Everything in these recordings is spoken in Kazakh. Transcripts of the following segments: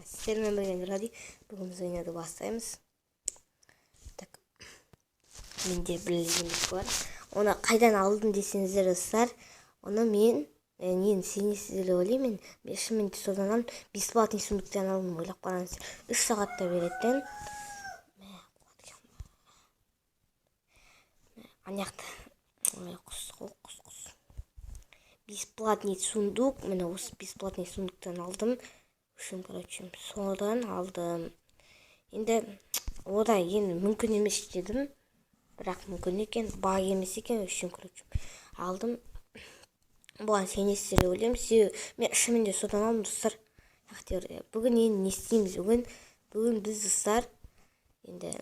Сіздермен бірге Ради. Бүгін біз ойнауды бастаймыз. Так, менде бір легендік бар. Оны қайдан алдым десеңіздер достар, оны мен нені сенесіздер деп ойлаймын. Мен шынымен де содан алдым. Бесплатный сундуктан алдым, ойлап қараңыз. 3 сағатта беретін. Аяқты құс. Бесплатный сундук. Міне осы бесплатный сундуктан алдым. Короче, содан алдым. Енді ода енді мүмкін емес дедім. Бірақ мүмкін екен, баг емес екен үшін, короче, алдым. Бұған сенесіздер деп ойлаймын. Мен шынымен де содан алдым достар. Бүгін енді не істейміз? Бүгін біз достар енді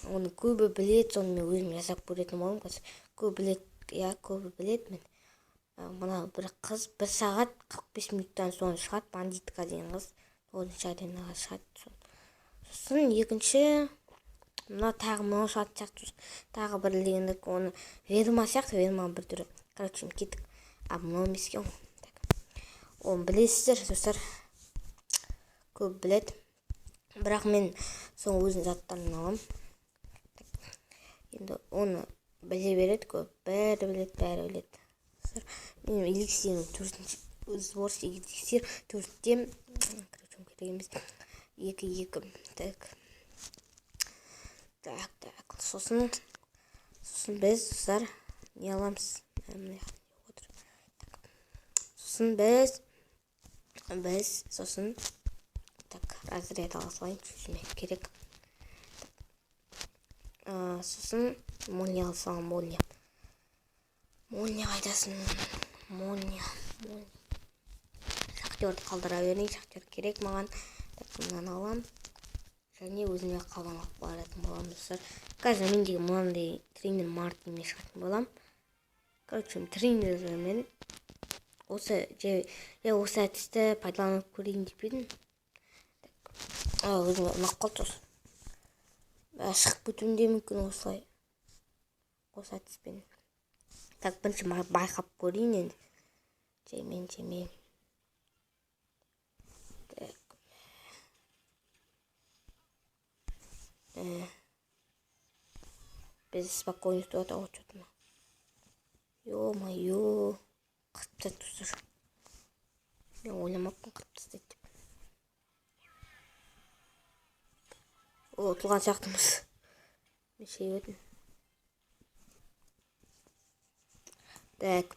оны көбі білет, соны мен өзім жасап көретін боламын. Көбі білет мен. Мына бір қыз 1 сағат 45 минуттан соң шығады, бандитка деген қыз. 9-шы аренаға шығады. Сосын екінші мына тағы мынау шығады сияқты. Тағы бір легендік, оны ведьма сияқты, ведьманың бір түрі. Короче, кеттік. Мынау емес екен. Оны білесіздер достар. Көп білет. Бірақ мен соң өзінің заттарын аламын. Енді оны біле береді көп. Бәрі білет. Менің эликсирім 4-ші сборщик эликсир 4-те. Короче, керек емес. 2. Так. Сосын біз достар не аламыз? Сосын біз так, разряд ала салайын, жүзіме керек. Сосын молния ала салам, молния қайдасын? Молния. Шахтерді қалдыра берейін, шахтер керек маған. Мынаны алам. Және өзіме қалған алып баратын болам достар. Қазір мендегі мынандай тренер Мартинмен шығатын болам. Короче, тренермен осы әдісті пайдаланып көрейін деп едім. Өзіме ұнап қалды осы. Шығып кетуім де мүмкін осылай. Осы әдіспен. Так, бірінші байқап көрейін енді. Жаймен. Біз спокойно ұстуат ауыт жатыр ма? Ё-майо. Қырып тастайды достар. Мен ойламаппын қырып тастайды деп. Ұтылған сияқтымыз. Мен өтін. Так.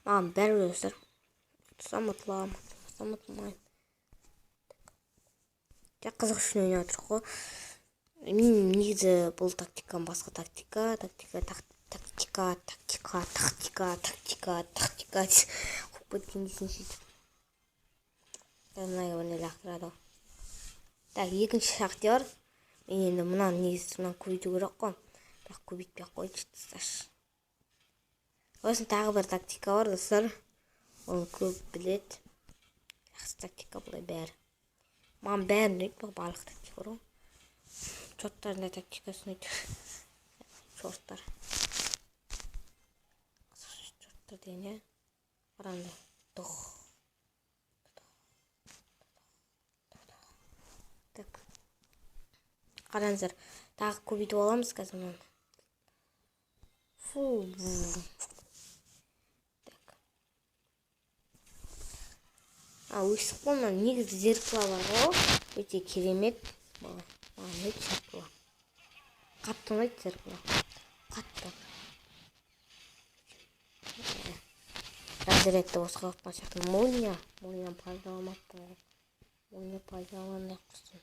Маған бәрі достар. Ұтсам ұтылмайым. Қызық үшін ойнап отыр ғой. Мен негізі бұл тактикам басқа тактика. Қуып кеткен дейсің сөйтіп. Мынайға біріне лақтырады. Так, екінші шахтер. Мен енді мұнан негізі мұнан көбейту керек қой. Бірақ көбейтпей қойды достар. Осын тағы бір тактика бар достар. Оны көп білет. Жақсы тактика бұлай бәрі. Маған бәрін өйт, барлық тактика бар ғой. Шорттарында тактикасын өйт. Шорттар деген, я? Қараңды. Так. Қараңыздар. Тағы көбейтіп аламыз қазір мұны. Өсіп қолынан негізі зеркала бар ғой. Өте керемет. Маған өте зеркала. Қатты ұнайды зеркала. Қатты. Разрядты осыға қапқан сияқты. Молния пайдаламаппын ғой. Молния пайдаланды құрсын.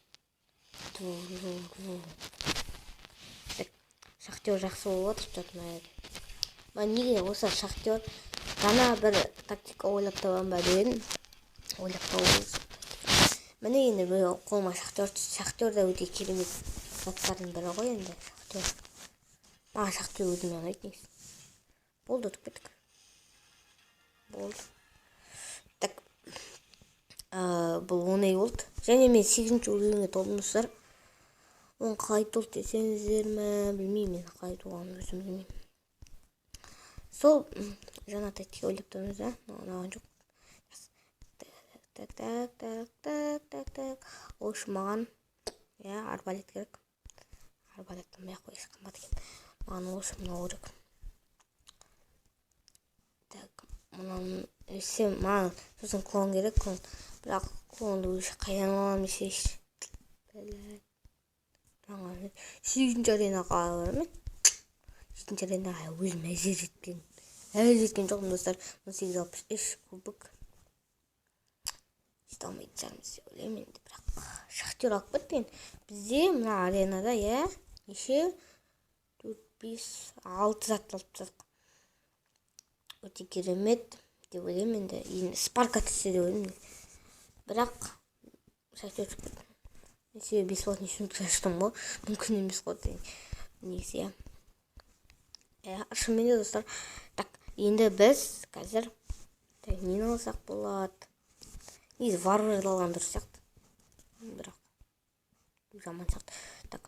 Шахтер жақсы болып отыр жатыр. Мен неге осы шахтер ғана бір тактика ойлап табам ба дедім. Ойлап табамыз. Міне енді қолыма шахтер да өте керемет заттардың бірі ғой енді шахтер. Маған шахтер өзіме ұнайды негізі. Болды, ұтып кеттік. Болды. Так. Бұл оңай болды. Және мен 8-ші уровеньге толдым достар. Оны қалай толды десеңіздер ме? Білмеймін, мен қалай толғанын өзім білмеймін. Сол жаңа тактика ойлап тұрмыз, маған жоқ. Так. Так. Ош маған арбалет керек. Арбалеттің бәк қойсы қымбат екен. Маған осы мынау керек. Так, мынаны сен маған сосын клон керек, клон. Бірақ клонды уже қайдан аламын десейші. Сегізінші аренаға барамын. Сегізінші аренаға өзім әзер жеткен жоқпын достар. 1863 кубок. Жете алмайтын шығармыз деп ойлаймын енді, бірақ шахтер алып кетпейін. Бізде мына аренада неше 4, 5, 6 зат алып тастадық. Өте керемет деп ойлаймын енді. Спарка түссе деп ойлаймын. Бірақ шахтер шықты. Себебі бесплатный сундук аштым ғой. Мүмкін емес қой негізі. Шынымен де достар. Так, енді біз қазір нені алсақ болады? Негізі варварды алған дұрыс сияқты. Бірақ жаман сияқты. Так,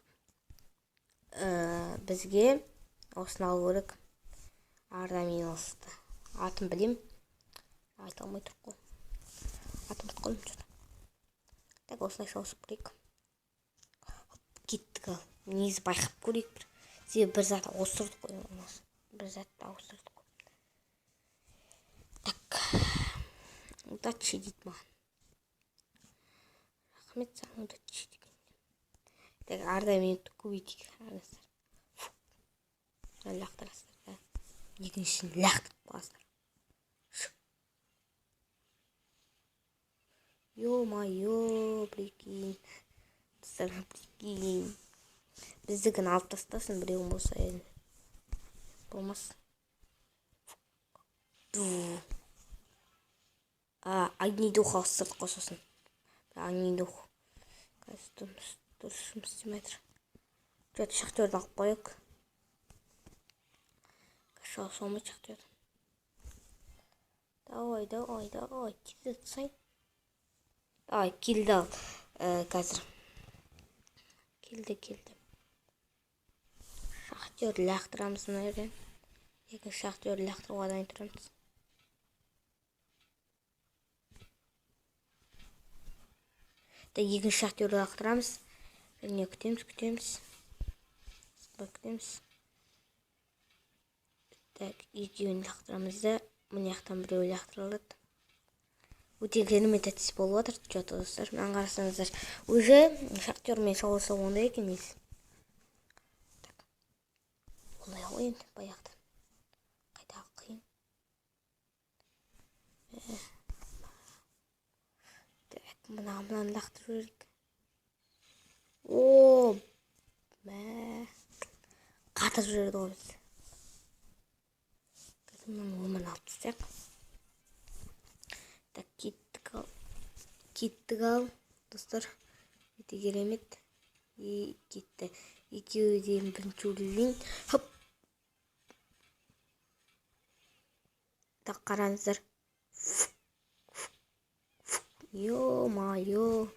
бізге осыны алу керек. Ардамен алысты. Атын білем. Айта алмай тұрып қой. Атын ұмытып қалдым. Так, осылайша ауысып көрейік. Кеттік ал. Негізі байқап көрейік бір. Себебі бір зат ауыстырдық қой. Бір затты ауыстырдық қой. Так. Удачи дейді маған. Рахмет саған удачи деген. Так, арда минутты көбейтейік. Лақтырасыздар. Екіншісін лақтырып қаласыздар. Ё-майо, прикинь. Прикинь. Біздігін алып тастасын, біреуін болса енді. Болмас. Огнедух ауыстырдық қой сосын. Огнедух. Қазір дұрыс жұмыс істемей жатыр. Жоқ, шахтерді алып қойық. Қашауы солмай шахтерді. Давай. Келді тұсай. Давай, келді ал. Қазір. Келді. Шахтерді лақтырамыз мына жерден. Екінші шахтерді лақтыруға дайын тұрамыз. Екінші шахтерді лақтырамыз. Және күтеміз. Так, екеуін лақтырамыз да. Мұны яқтан біреу лақтырылады. Өте керемет әдіс болып жатыр. Жоқ, достар, мынаны қарасаңыздар. Уже шахтермен шауылса ондай екен негізі. Олай ғой енді баяғыдан. Қайдағы қиын. Так, мынаны лақтырып жібердік. Қатырып жіберді ғой біз. Қазір мынаны оман алып тастайық. Так, кеттік ал, достар. Өте керемет. Кетті. Екеуден бірінші өлейін. Хоп. Так, қараңыздар. Ё-майо.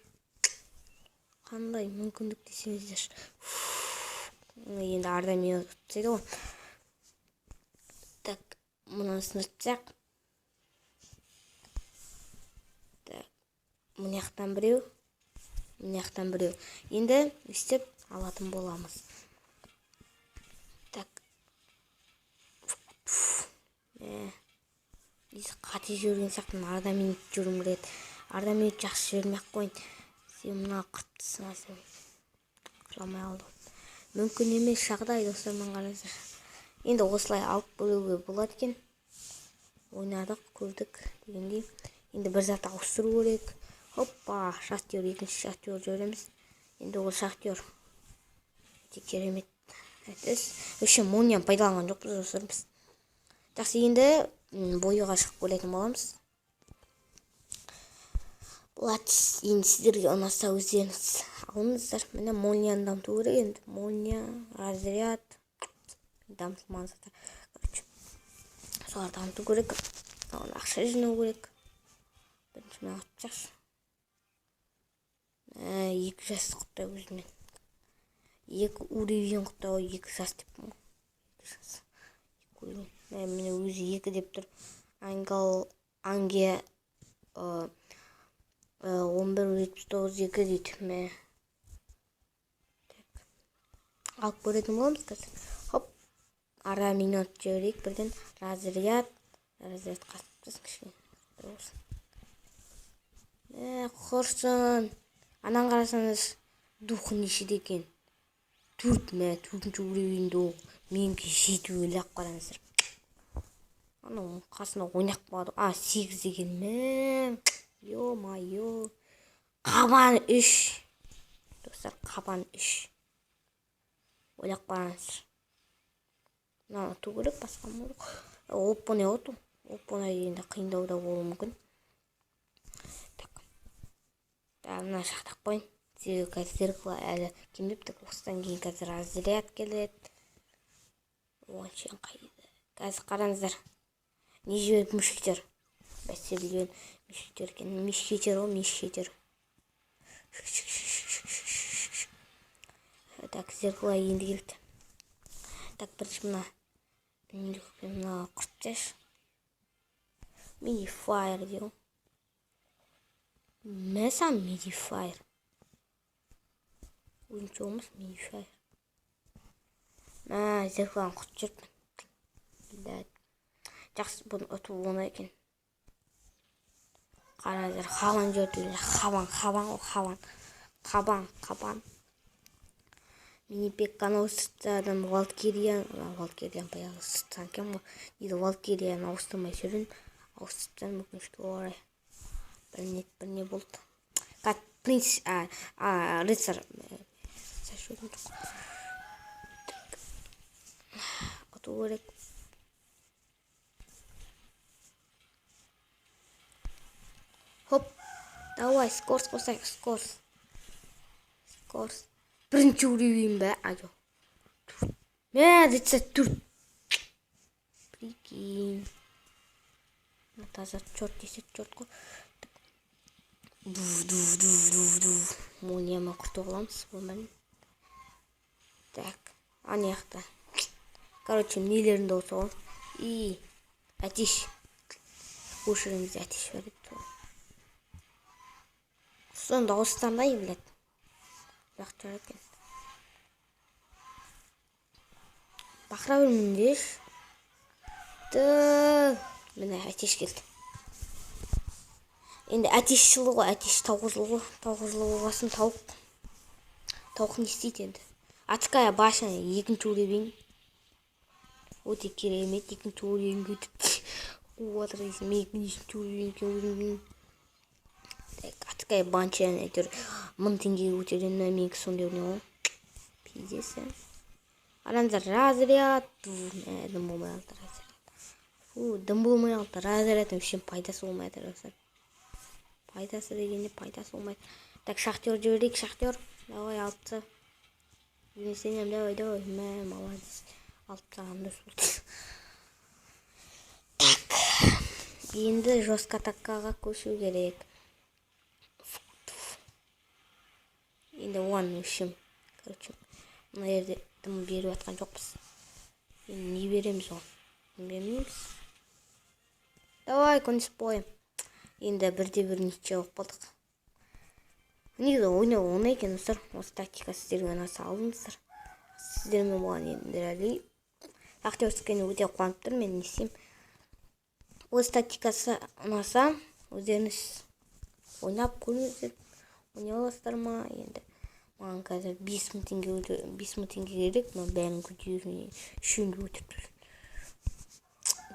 Қандай мүмкіндік десеңіздер. Енді ардамен өтсейді ғой. Так, мұнасын өтсек. Так, мұнаяқтан біреу. Енді істеп алатын боламыз. Так. Қате жүрген сақтан ардамен жүрім келеді. Ардамен жақсы жүрмек қойын. Сен мұна қырттысың асың. Қыламай алдым. Мүмкін емес жағдай, достармен қарасыр. Енді осылай алып бөлуге болады екен. Ойнадық, көрдік дегендей. Енді бір зат ауыстыру керек. Хоппа, шахтер, екінші шахтер жүреміз. Енді ол шахтер. Өте керемет әдіс. Өші молнияны пайдаланған жоқпыз достарымыз. Жақсы, енді бойыға шығып көретін боламыз. Бұл әдіс енді сіздерге ұнаса өздеріңіз алыңыздар. Міне молнияны дамыту керек енді. Молния, разряд, дамытылмаған заттар. Солар дамыту керек. Ақша жинау керек. Бірінші мен алып жақсы. Екі жас құттай өзімен. Екі уровень құттай, екі жас деп мұн. Мені өзі екі деп тұр. Анге 11.79 дейді. Міне. Алып көретін боламыз қазір. Хоп. Ара минут жіберейік бірден. Разряд қатыппыз кішкене. Құрсын. Анан қарасаңыз дух нешеде екен. 4-ші уровеньде менікі жетіп өліп қараңыздар. Анау қасына ойнақ болады. 8 деген мен. Ё-майо. Қабан 3. Достар, қабан 3. Ойлап қараңыздар. Мына ту керек басқа ма? Оппоне оту. Оппоне дегенде қиындау да болуы мүмкін. Мына шақтақ қойын. Зеркало әлі кемдепті. Осыдан кейін қазір разряд келеді. Оншен қайды. Қазір қараңыздар. Не жіберіп мүшіктер. Бәсе білген мүшіктер екен. Мешкетер. Так, зеркало енді келді. Так, бірінші мына құртташ. Мини-файр деу. Мәсам мини-файр. Oyuncu olmaz mı? Şöyle. Zırhlan kurtçurt. Bilal. Жақсы бұны өтіп оңай екен. Қараңыздар, хабан жөртілі. Хабан. Мини-пекканы ауыстырдым. Валкириян баяғы сырттан кем ғой. Дейді Валкирияны ауыстырмай жүрін. Ауыстырдан мүмкіншке орай. Бірне болды. Принц, рыцарь. Оту керек. Хоп. Давай, скорс қосайық, скорс. Бірінші уровень бә, ажо. Рыцарь тур. Прикинь. Таза черт десет черт қой. Молнияма құртып аламыз болмайды. Так, анаяқта. Короче, нелерінде болса ғой. И әтеш. Өшірімізде әтеш бар еді. Сонда осыдандай білет. Бақтар екен. Бақыра бөлміндеш. Міне әтеш келді. Енді әтеш жылы ғой, әтеш тауғызылы болғасын тауық. Тауық не істейді енді. Атқая башына екінші уровень. Өте керемет, екінші уровень көтіп. Қуатыр дейсім, екінші уровень. Атқая баншаны әйтір 1000 теңгеге көтерден менікі сондай өрне ғой. Пиздесі. Арандар разряд. Дым болмай алды разряд. Үшен пайдасы болмайды разряд. Пайдасы дегенде пайдасы болмайды. Так, шахтер жіберейік, шахтер. Давай, алтысы. Сенем, давай. Молодец. Алтыған дұрыс болды. Так. Енді жорстқа атакаға көшу керек. Енді оған үшім. Короче, мына жерде дым беріп атқан жоқпыз. Не береміз оған? Бермейміз. Давай, конец боем. Енді бірде-бір ниче оқ болдық. Негізі ойнау оңай екен достар. Осы тактика сіздерге ұнаса алыңыздар. Сіздермен болған енді әлі. Актерскені өте қуанып тұр, мен не істеймін. Осы тактикасы ұнаса, өздеріңіз ойнап көріңіздер. Ойнай аласыздар ма? Енді маған қазір 5000 теңге керек, но бәрін көтеруіне үшеуінде өтіп тұр.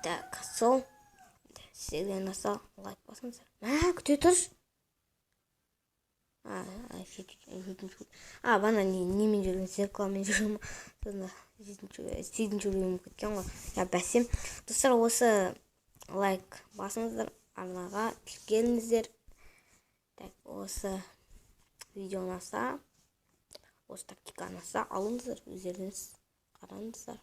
Так, сол. Сіздерге ұнаса лайк басыңыздар. Күте тұрш. Бана немен жүрген, зеркаламен жүрген. Сонда 7-ші уровень кеткен ғой. Бәсем. Достар, осы лайк басыңыздар. Арнаға тіркеліңіздер. Так, осы видео ұнаса, осы тактика ұнаса алыңыздар, өздеріңіз қараңыздар.